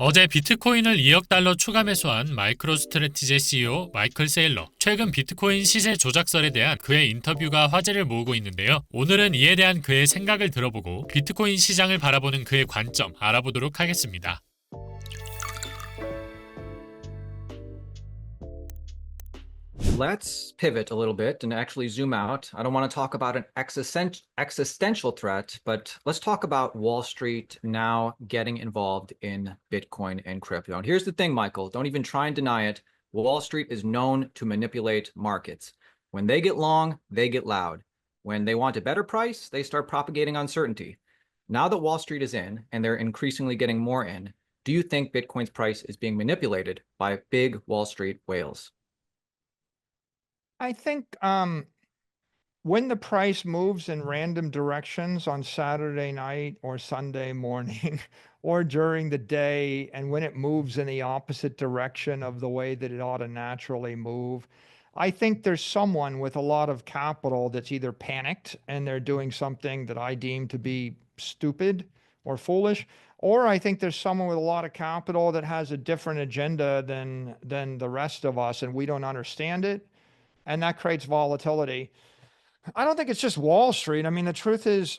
어제 비트코인을 2억 달러 추가 매수한 마이크로스트래티지 CEO 마이클 세일러. 최근 비트코인 시세 조작설에 대한 그의 인터뷰가 화제를 모으고 있는데요. 오늘은 이에 대한 그의 생각을 들어보고 비트코인 시장을 바라보는 그의 관점 알아보도록 하겠습니다. Let's pivot a little bit and actually zoom out. I don't want to talk about an existential threat, but let's talk about Wall Street now getting involved in Bitcoin and crypto. And here's the thing, Michael, don't even try and deny it. Wall Street is known to manipulate markets. When they get long, they get loud. When they want a better price, they start propagating uncertainty. Now that Wall Street is in, and they're increasingly getting more in, do you think Bitcoin's price is being manipulated by big Wall Street whales? I think when the price moves in random directions on Saturday night or Sunday morning or during the day, and when it moves in the opposite direction of the way that it ought to naturally move, I think there's someone with a lot of capital that's either panicked and they're doing something that I deem to be stupid or foolish, or I think there's someone with a lot of capital that has a different agenda than the rest of us, and we don't understand it. And that creates volatility. I don't think it's just Wall Street. I mean, the truth is,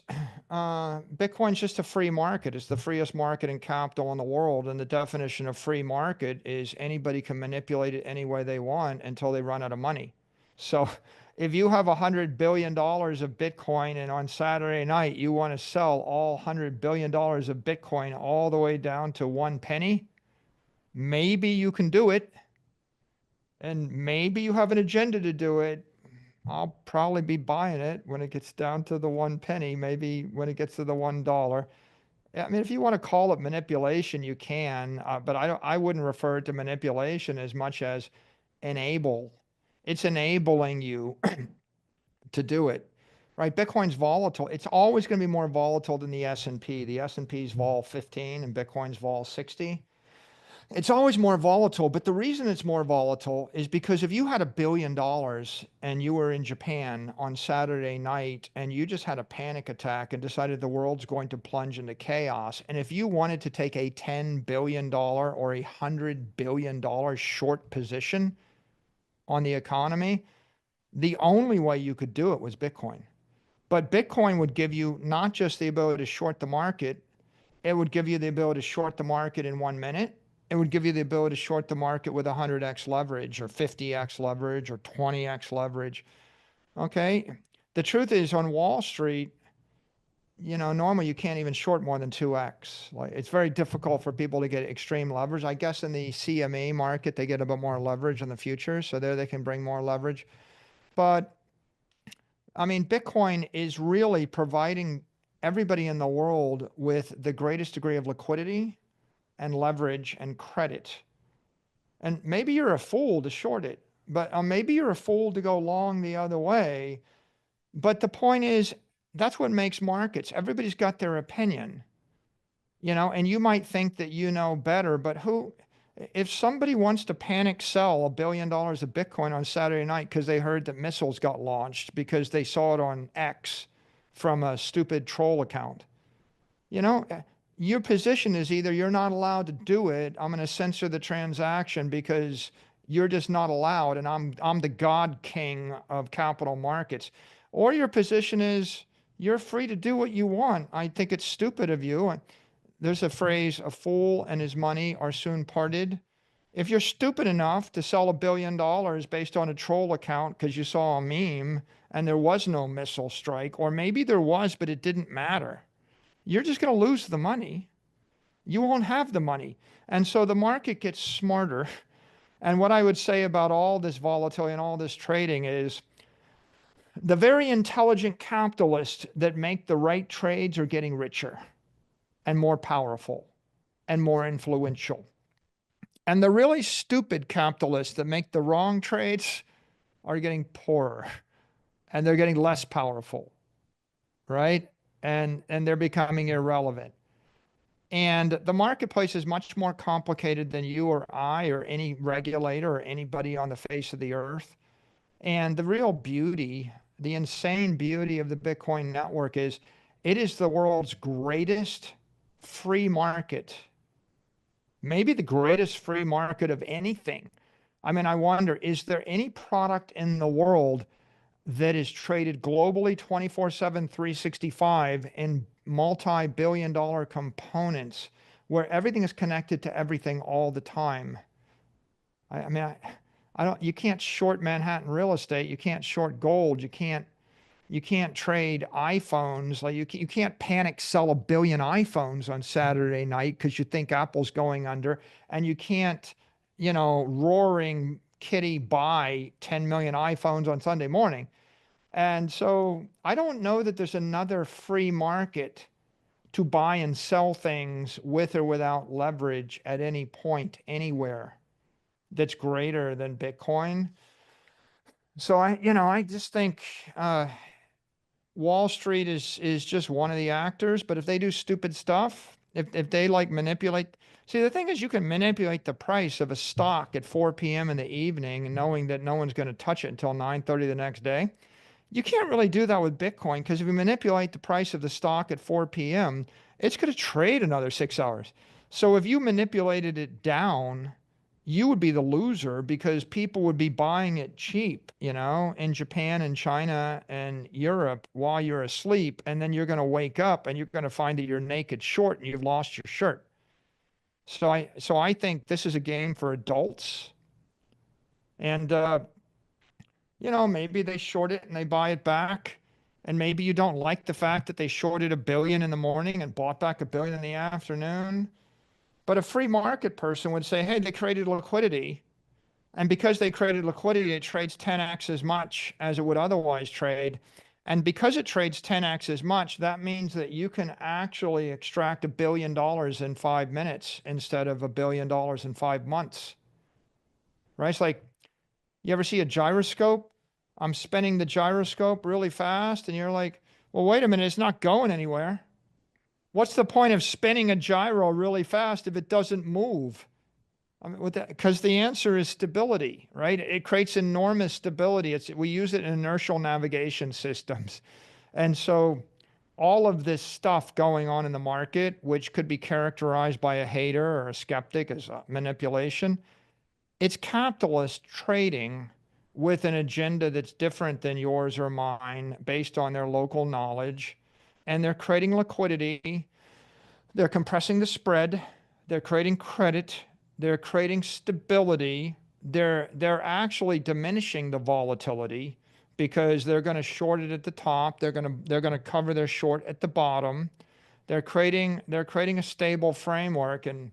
Bitcoin's just a free market. It's the freest market in capital in the world. And the definition of free market is anybody can manipulate it any way they want until they run out of money. So if you have $100 billion of Bitcoin and on Saturday night you want to sell all $100 billion of Bitcoin all the way down to 1 penny, maybe you can do it. And maybe you have an agenda to do it. I'll probably be buying it when it gets down to the 1 penny, maybe when it gets to the $1. I mean, if you want to call it manipulation, you can, but I wouldn't refer to manipulation as much as enable. It's enabling you to do it, right? Bitcoin's volatile. It's always going to be more volatile than the S&P. The S&P's vol 15 and Bitcoin's vol 60. It's always more volatile, but the reason it's more volatile is because if you had $1 billion and you were in Japan on Saturday night and you just had a panic attack and decided the world's going to plunge into chaos, and if you wanted to take a $10 billion or a $100 billion short position on the economy, the only way you could do it was Bitcoin. But Bitcoin would give you not just the ability to short the market, it would give you the ability to short the market in 1 minute. It would give you the ability to short the market with 100x leverage or 50x leverage or 20x leverage. Okay. The truth is on Wall Street, you know, normally you can't even short more than 2x. Like it's very difficult for people to get extreme leverage. I guess in the CME market, they get a bit more leverage in the future. So there they can bring more leverage. But I mean, Bitcoin is really providing everybody in the world with the greatest degree of liquidity and leverage and credit. And maybe you're a fool to short it, but maybe you're a fool to go long the other way. But the point is, that's what makes markets. Everybody's got their opinion, you know, and you might think that you know better, but if somebody wants to panic sell $1 billion of Bitcoin on Saturday night because they heard that missiles got launched because they saw it on X from a stupid troll account, you know, your position is either you're not allowed to do it, I'm going to censor the transaction because you're just not allowed, and I'm the God King of capital markets. Or your position is you're free to do what you want. I think it's stupid of you. There's a phrase, a fool and his money are soon parted. If you're stupid enough to sell $1 billion based on a troll account because you saw a meme and there was no missile strike, or maybe there was, but it didn't matter, you're just going to lose the money. You won't have the money. And so the market gets smarter. And what I would say about all this volatility and all this trading is the very intelligent capitalists that make the right trades are getting richer and more powerful and more influential. And the really stupid capitalists that make the wrong trades are getting poorer and they're getting less powerful, right? And they're becoming irrelevant. And the marketplace is much more complicated than you or I or any regulator or anybody on the face of the earth. And the real beauty, the insane beauty of the Bitcoin network is it is the world's greatest free market maybe the greatest free market of anything. I mean, I wonder, is there any product in the world that is traded globally 24/7, 365 in multi-billion dollar components where everything is connected to everything all the time? I mean, I don't, you can't short Manhattan real estate. You can't short gold. You can't trade iPhones. Like you can't panic sell 1 billion iPhones on Saturday night because you think Apple's going under, and you can't, roaring kitty buy 10 million iPhones on Sunday morning. And so I don't know that there's another free market to buy and sell things with or without leverage at any point, anywhere, that's greater than Bitcoin. So I just think Wall Street is just one of the actors. But if they do stupid stuff, if they like manipulate, see, the thing is, you can manipulate the price of a stock at 4 p.m. in the evening, and knowing that no one's going to touch it until 9:30 the next day. You can't really do that with Bitcoin, because if you manipulate the price of the stock at 4 p.m., it's going to trade another 6 hours. So if you manipulated it down, you would be the loser, because people would be buying it cheap, in Japan and China and Europe while you're asleep. And then you're going to wake up and you're going to find that you're naked short and you've lost your shirt. So I think this is a game for adults. And, maybe they short it and they buy it back. And maybe you don't like the fact that they shorted 1 billion in the morning and bought back 1 billion in the afternoon. But a free market person would say, hey, they created liquidity. And because they created liquidity, it trades 10x as much as it would otherwise trade. And because it trades 10x as much, that means that you can actually extract $1 billion in 5 minutes instead of $1 billion in 5 months. Right? It's like, you ever see a gyroscope? I'm spinning the gyroscope really fast, and you're like, well, wait a minute, it's not going anywhere. What's the point of spinning a gyro really fast if it doesn't move? I mean, because the answer is stability, right? It creates enormous stability. We use it in inertial navigation systems. And so all of this stuff going on in the market, which could be characterized by a hater or a skeptic as manipulation, it's capitalist trading with an agenda that's different than yours or mine, based on their local knowledge. And they're creating liquidity, they're compressing the spread, they're creating credit, they're creating stability, they're actually diminishing the volatility, because they're going to short it at the top, they're going to cover their short at the bottom. They're creating a stable framework, and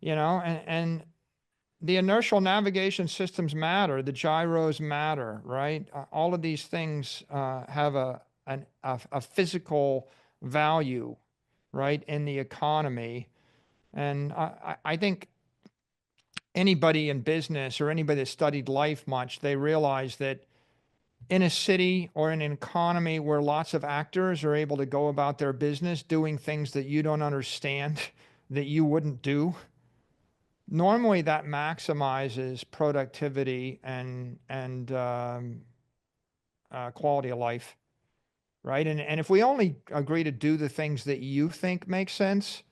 and the inertial navigation systems matter, the gyros matter, right? All of these things have a physical value, right, in the economy. And I think anybody in business or anybody that studied life much, they realize that in a city or in an economy where lots of actors are able to go about their business doing things that you don't understand, that you wouldn't do, normally that maximizes productivity and quality of life. Right? And if we only agree to do the things that you think make sense,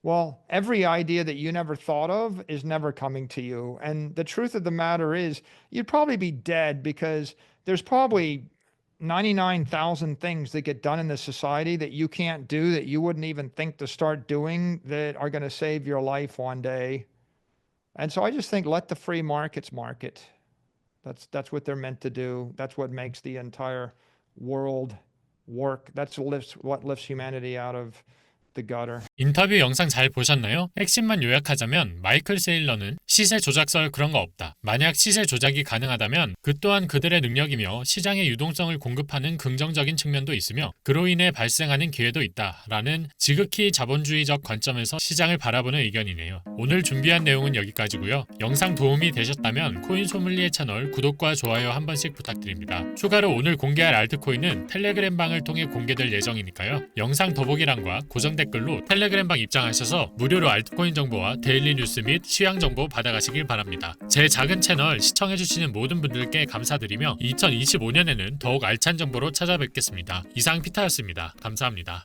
well, every idea that you never thought of is never coming to you. And the truth of the matter is, you'd probably be dead, because there's probably 99,000 things that get done in this society that you can't do, that you wouldn't even think to start doing, that are going to save your life one day. And so I just think, let the free markets market. That's what they're meant to do. That's what makes the entire world work. That's what lifts humanity out of the gutter. 인터뷰 영상 잘 보셨나요? 핵심만 요약하자면 마이클 세일러는 시세 조작설 그런 거 없다. 만약 시세 조작이 가능하다면 그 또한 그들의 능력이며 시장의 유동성을 공급하는 긍정적인 측면도 있으며 그로 인해 발생하는 기회도 있다라는 지극히 자본주의적 관점에서 시장을 바라보는 의견이네요. 오늘 준비한 내용은 여기까지고요. 영상 도움이 되셨다면 코인 소믈리에 채널 구독과 좋아요 한 번씩 부탁드립니다. 추가로 오늘 공개할 알트코인은 텔레그램 방을 통해 공개될 예정이니까요. 영상 더보기란과 고정 댓글로 텔레그램 방 입장하셔서 무료로 알트코인 정보와 데일리 뉴스 및 시황 정보 받아가시길 바랍니다. 제 작은 채널 시청해주시는 모든 분들께 감사드리며 2025년에는 더욱 알찬 정보로 찾아뵙겠습니다. 이상 피타였습니다. 감사합니다.